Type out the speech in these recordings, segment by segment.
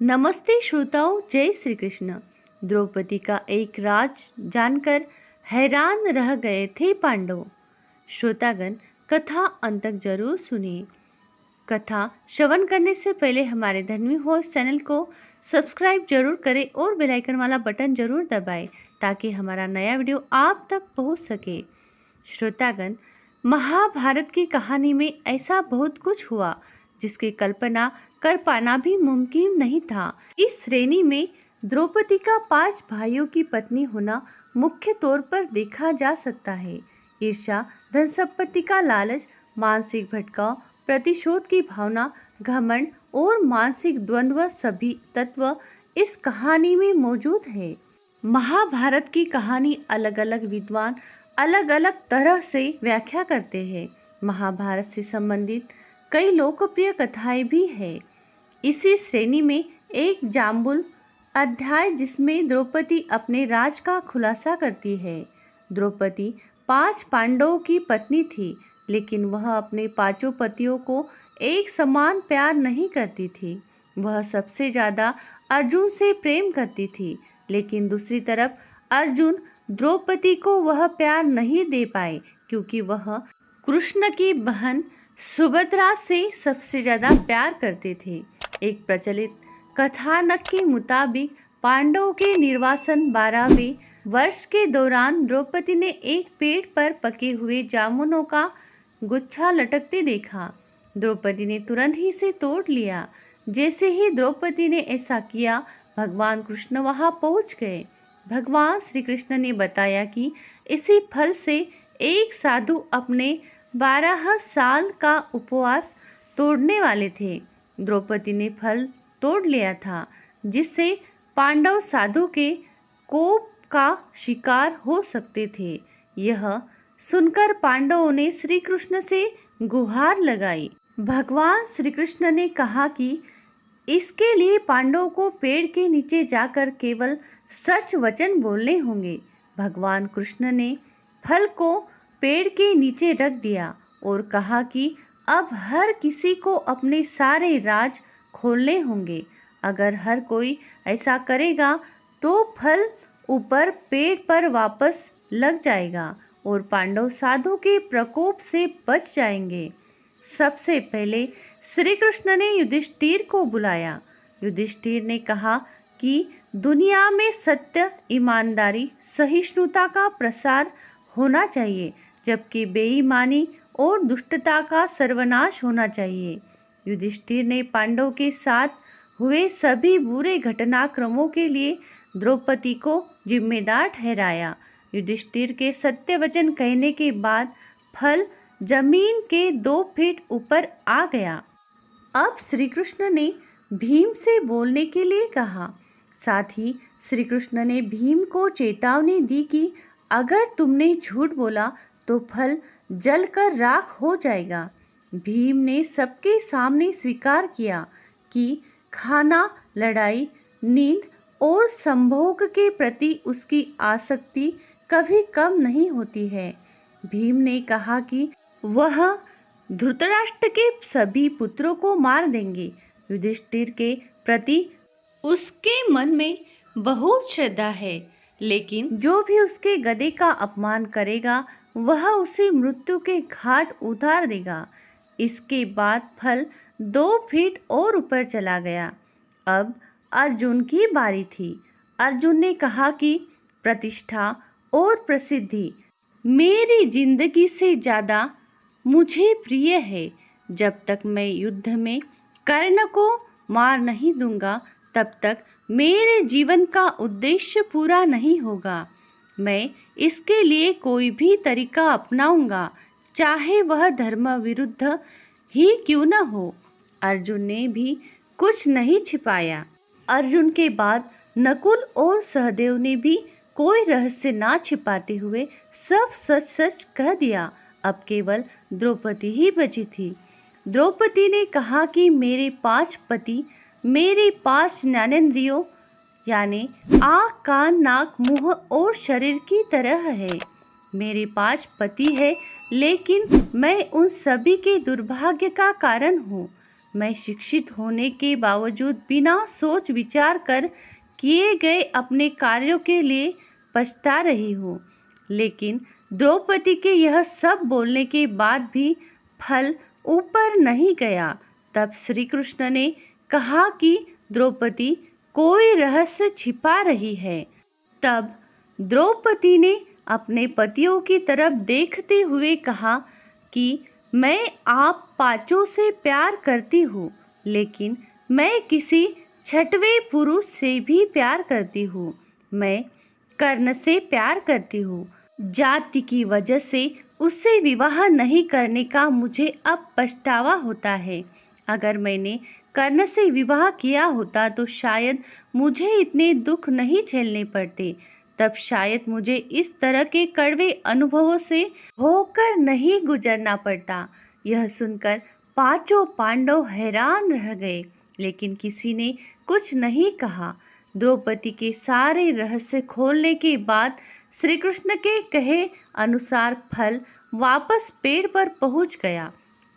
नमस्ते श्रोताओं, जय श्री कृष्ण। द्रौपदी का एक राज जानकर हैरान रह गए थे पांडव। श्रोतागण, कथा अंत तक जरूर सुनिए। कथा श्रवण करने से पहले हमारे धन्वी होस्ट चैनल को सब्सक्राइब जरूर करें और बेल आइकन वाला बटन जरूर दबाएं ताकि हमारा नया वीडियो आप तक पहुंच सके। श्रोतागण, महाभारत की कहानी में ऐसा बहुत कुछ हुआ जिसकी कल्पना कर पाना भी मुमकिन नहीं था। इस श्रेणी में द्रौपदी का 5 भाइयों की पत्नी होना मुख्य तौर पर देखा जा सकता है। ईर्ष्या, धन संपत्ति का लालच, मानसिक भटकाव, प्रतिशोध की भावना, घमंड और मानसिक द्वंद्व सभी तत्व इस कहानी में मौजूद है। महाभारत की कहानी अलग अलग विद्वान अलग अलग तरह से व्याख्या करते हैं। महाभारत से संबंधित कई लोकप्रिय कथाएं भी हैं। इसी श्रेणी में एक जाम्बुल अध्याय जिसमें द्रौपदी अपने राज का खुलासा करती है। द्रौपदी 5 पांडवों की पत्नी थी, लेकिन वह अपने 5 पतियों को एक समान प्यार नहीं करती थी। वह सबसे ज़्यादा अर्जुन से प्रेम करती थी, लेकिन दूसरी तरफ अर्जुन द्रौपदी को वह प्यार नहीं दे पाए क्योंकि वह कृष्ण की बहन सुभद्रा से सबसे ज़्यादा प्यार करते थे। एक प्रचलित कथानक के मुताबिक पांडवों के निर्वासन 12वें वर्ष के दौरान द्रौपदी ने एक पेड़ पर पके हुए जामुनों का गुच्छा लटकते देखा। द्रौपदी ने तुरंत ही इसे तोड़ लिया। जैसे ही द्रौपदी ने ऐसा किया, भगवान कृष्ण वहां पहुंच गए। भगवान श्री कृष्ण ने बताया कि इसी फल से एक साधु अपने 12 साल का उपवास तोड़ने वाले थे। द्रौपदी ने फल तोड़ लिया था, जिससे पांडव साधु के कोप का शिकार हो सकते थे। यह सुनकर पांडवों ने श्री कृष्ण से गुहार लगाई। भगवान श्री कृष्ण ने कहा कि इसके लिए पांडवों को पेड़ के नीचे जाकर केवल सच वचन बोलने होंगे। भगवान कृष्ण ने फल को पेड़ के नीचे रख दिया और कहा कि अब हर किसी को अपने सारे राज खोलने होंगे। अगर हर कोई ऐसा करेगा तो फल ऊपर पेड़ पर वापस लग जाएगा और पांडव साधु के प्रकोप से बच जाएंगे। सबसे पहले श्री कृष्ण ने युधिष्ठिर को बुलाया। युधिष्ठिर ने कहा कि दुनिया में सत्य, ईमानदारी, सहिष्णुता का प्रसार होना चाहिए, जबकि बेईमानी और दुष्टता का सर्वनाश होना चाहिए। युधिष्ठिर ने पांडव के साथ हुए सभी बुरे घटनाक्रमों के लिए द्रौपदी को जिम्मेदार ठहराया। युधिष्ठिर के सत्य वचन कहने के बाद फल जमीन के 2 फीट ऊपर आ गया। अब श्री कृष्ण ने भीम से बोलने के लिए कहा। साथ ही श्री कृष्ण ने भीम को चेतावनी दी कि अगर तुमने झूठ बोला तो फल जलकर राख हो जाएगा। भीम ने सबके सामने स्वीकार किया कि खाना, लड़ाई, नींद और संभोग के प्रति उसकी आसक्ति कभी कम नहीं होती है। भीम ने कहा कि वह धृतराष्ट्र के सभी पुत्रों को मार देंगे। युधिष्ठिर के प्रति उसके मन में बहुत श्रद्धा है, लेकिन जो भी उसके गधे का अपमान करेगा वह उसे मृत्यु के घाट उतार देगा। इसके बाद फल 2 फीट और ऊपर चला गया। अब अर्जुन की बारी थी। अर्जुन ने कहा कि प्रतिष्ठा और प्रसिद्धि मेरी जिंदगी से ज़्यादा मुझे प्रिय है। जब तक मैं युद्ध में कर्ण को मार नहीं दूंगा, तब तक मेरे जीवन का उद्देश्य पूरा नहीं होगा। मैं इसके लिए कोई भी तरीका अपनाऊंगा, चाहे वह धर्म विरुद्ध ही क्यों न हो। अर्जुन ने भी कुछ नहीं छिपाया। अर्जुन के बाद नकुल और सहदेव ने भी कोई रहस्य ना छिपाते हुए सब सच सच कह दिया। अब केवल द्रौपदी ही बची थी। द्रौपदी ने कहा कि मेरे 5 पति मेरे 5 ज्ञानेंद्रियों यानी आँख, कान, नाक, मुंह और शरीर की तरह है। मेरे 5 पति है, लेकिन मैं उन सभी के दुर्भाग्य का कारण हूँ। मैं शिक्षित होने के बावजूद बिना सोच विचार कर किए गए अपने कार्यों के लिए पछता रही हूँ। लेकिन द्रौपदी के यह सब बोलने के बाद भी फल ऊपर नहीं गया। तब श्री कृष्ण ने कहा कि द्रौपदी कोई रहस्य छिपा रही है। तब द्रौपदी ने अपने पतियों की तरफ देखते हुए कहा कि मैं आप पांचों से प्यार करती हूँ, लेकिन मैं किसी छठवें पुरुष से भी प्यार करती हूँ। मैं कर्ण से प्यार करती हूँ। जाति की वजह से उससे विवाह नहीं करने का मुझे अब पछतावा होता है। अगर मैंने कर्ण से विवाह किया होता तो शायद मुझे इतने दुख नहीं झेलने पड़ते। तब शायद मुझे इस तरह के कड़वे अनुभवों से होकर नहीं गुजरना पड़ता। यह सुनकर पांचों पांडव हैरान रह गए, लेकिन किसी ने कुछ नहीं कहा। द्रौपदी के सारे रहस्य खोलने के बाद श्री कृष्ण के कहे अनुसार फल वापस पेड़ पर पहुंच गया।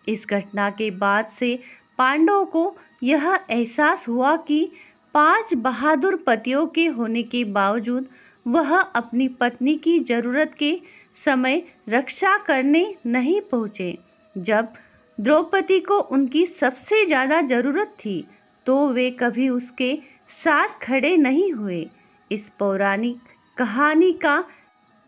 इस घटना के बाद से पांडवों को यह एहसास हुआ कि 5 बहादुर पतियों के होने के बावजूद वह अपनी पत्नी की जरूरत के समय रक्षा करने नहीं पहुँचे। जब द्रौपदी को उनकी सबसे ज़्यादा ज़रूरत थी तो वे कभी उसके साथ खड़े नहीं हुए। इस पौराणिक कहानी का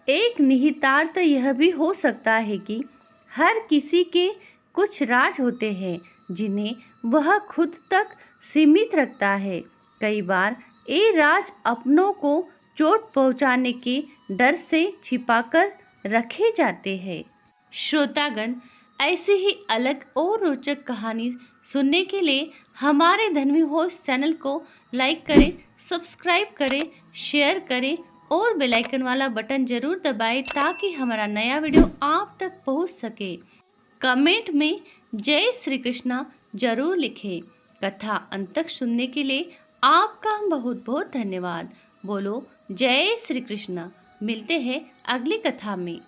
एक निहितार्थ यह भी हो सकता है कि हर किसी के कुछ राज होते हैं जिन्हें वह खुद तक सीमित रखता है। कई बार ये राज अपनों को चोट पहुंचाने के डर से छिपाकर रखे जाते हैं। श्रोतागण, ऐसे ही अलग और रोचक कहानी सुनने के लिए हमारे धर्मी होस्ट चैनल को लाइक करें, सब्सक्राइब करें, शेयर करें और बेल आइकन वाला बटन जरूर दबाएं ताकि हमारा नया वीडियो आप तक पहुंच सके। कमेंट में जय श्री कृष्णा जरूर लिखें। कथा अंत तक सुनने के लिए आपका बहुत बहुत धन्यवाद। बोलो जय श्री कृष्ण। मिलते हैं अगली कथा में।